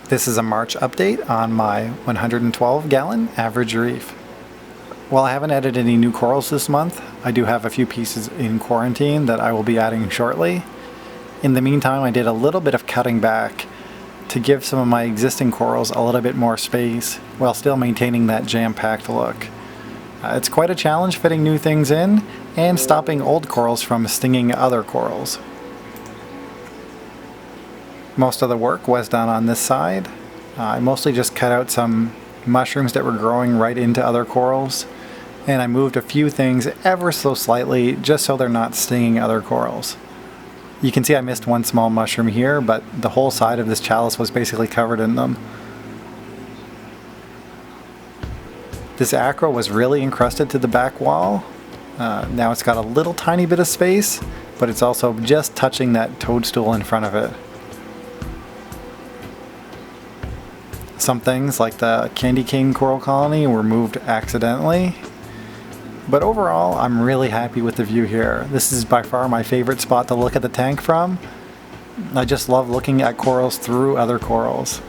This is a March update on my 112-gallon Average Reef. While I haven't added any new corals this month, I do have a few pieces in quarantine that I will be adding shortly. In the meantime, I did a little bit of cutting back to give some of my existing corals a little bit more space while still maintaining that jam-packed look. It's quite a challenge fitting new things in and stopping old corals from stinging other corals. Most of the work was done on this side. I mostly just cut out some mushrooms that were growing right into other corals, and I moved a few things ever so slightly just so they're not stinging other corals. You can see I missed one small mushroom here, but the whole side of this chalice was basically covered in them. This acro was really encrusted to the back wall. Now it's got a little tiny bit of space, but it's also just touching that toadstool in front of it. Some things, like the candy cane coral colony, were moved accidentally. But overall, I'm really happy with the view here. This is by far my favorite spot to look at the tank from. I just love looking at corals through other corals.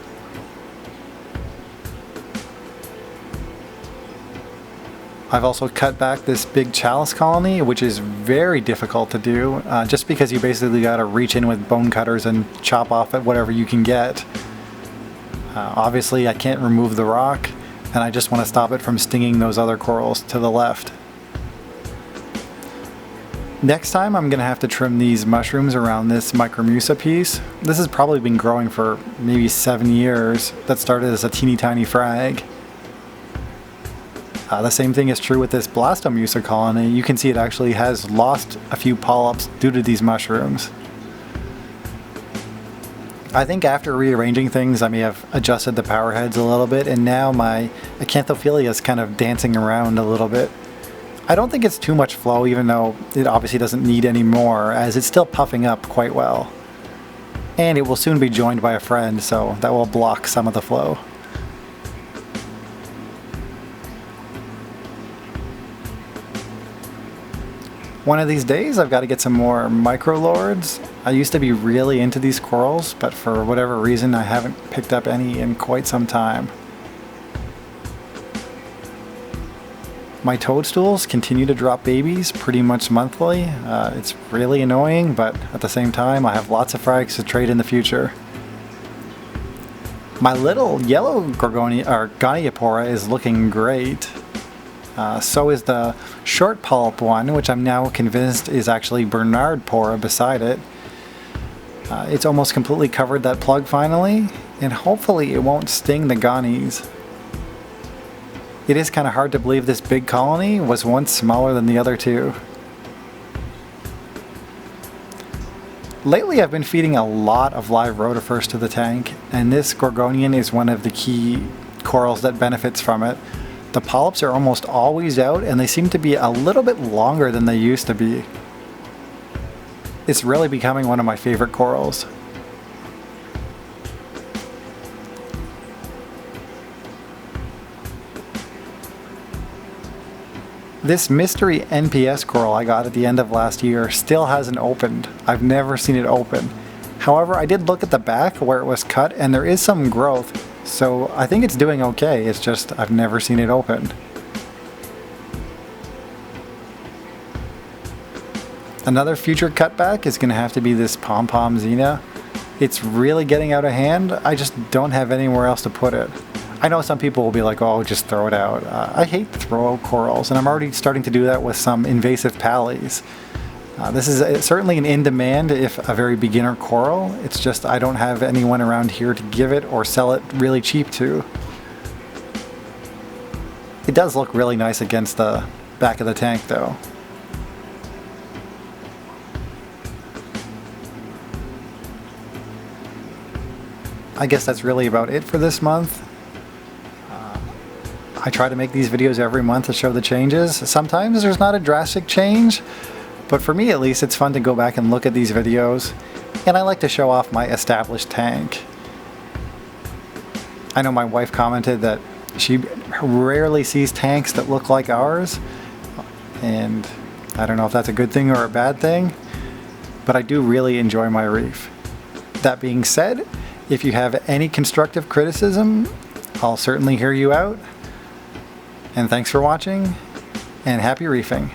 I've also cut back this big chalice colony, which is very difficult to do, just because you basically gotta reach in with bone cutters and chop off at whatever you can get. Obviously I can't remove the rock, and I just want to stop it from stinging those other corals to the left. Next time I'm going to have to trim these mushrooms around this micromusa piece. This has probably been growing for maybe 7 years. That started as a teeny tiny frag. The same thing is true with this blastomusa colony. You can see it actually has lost a few polyps due to these mushrooms. I think after rearranging things, I may have adjusted the power heads a little bit, and now my acanthophilia is kind of dancing around a little bit. I don't think it's too much flow, even though it obviously doesn't need any more, as it's still puffing up quite well. And it will soon be joined by a friend, so that will block some of the flow. One of these days I've got to get some more microlords. I used to be really into these corals, but for whatever reason I haven't picked up any in quite some time. My toadstools continue to drop babies pretty much monthly. It's really annoying, but at the same time I have lots of frags to trade in the future. My little yellow Goniopora is looking great. So is the short polyp one, which I'm now convinced is actually Bernard Pora beside it. It's almost completely covered that plug finally, and hopefully it won't sting the gonies. It is kind of hard to believe this big colony was once smaller than the other two. Lately I've been feeding a lot of live rotifers to the tank, and this gorgonian is one of the key corals that benefits from it. The polyps are almost always out, and they seem to be a little bit longer than they used to be. It's really becoming one of my favorite corals. This mystery NPS coral I got at the end of last year still hasn't opened. I've never seen it open. However, I did look at the back where it was cut, and there is some growth. So I think it's doing okay, it's just I've never seen it open. Another future cutback is going to have to be this pom-pom Xena. It's really getting out of hand. I just don't have anywhere else to put it. I know some people will be like, oh, just throw it out. I hate to throw out corals, and I'm already starting to do that with some invasive pallies. This is certainly an in-demand, if a very beginner coral. It's just I don't have anyone around here to give it or sell it really cheap to. It does look really nice against the back of the tank though. I guess that's really about it for this month. I try to make these videos every month to show the changes. Sometimes there's not a drastic change, but for me at least it's fun to go back and look at these videos, and I like to show off my established tank. I know my wife commented that she rarely sees tanks that look like ours, and I don't know if that's a good thing or a bad thing, but I do really enjoy my reef. That being said, If you have any constructive criticism, I'll certainly hear you out. And thanks for watching, and happy reefing.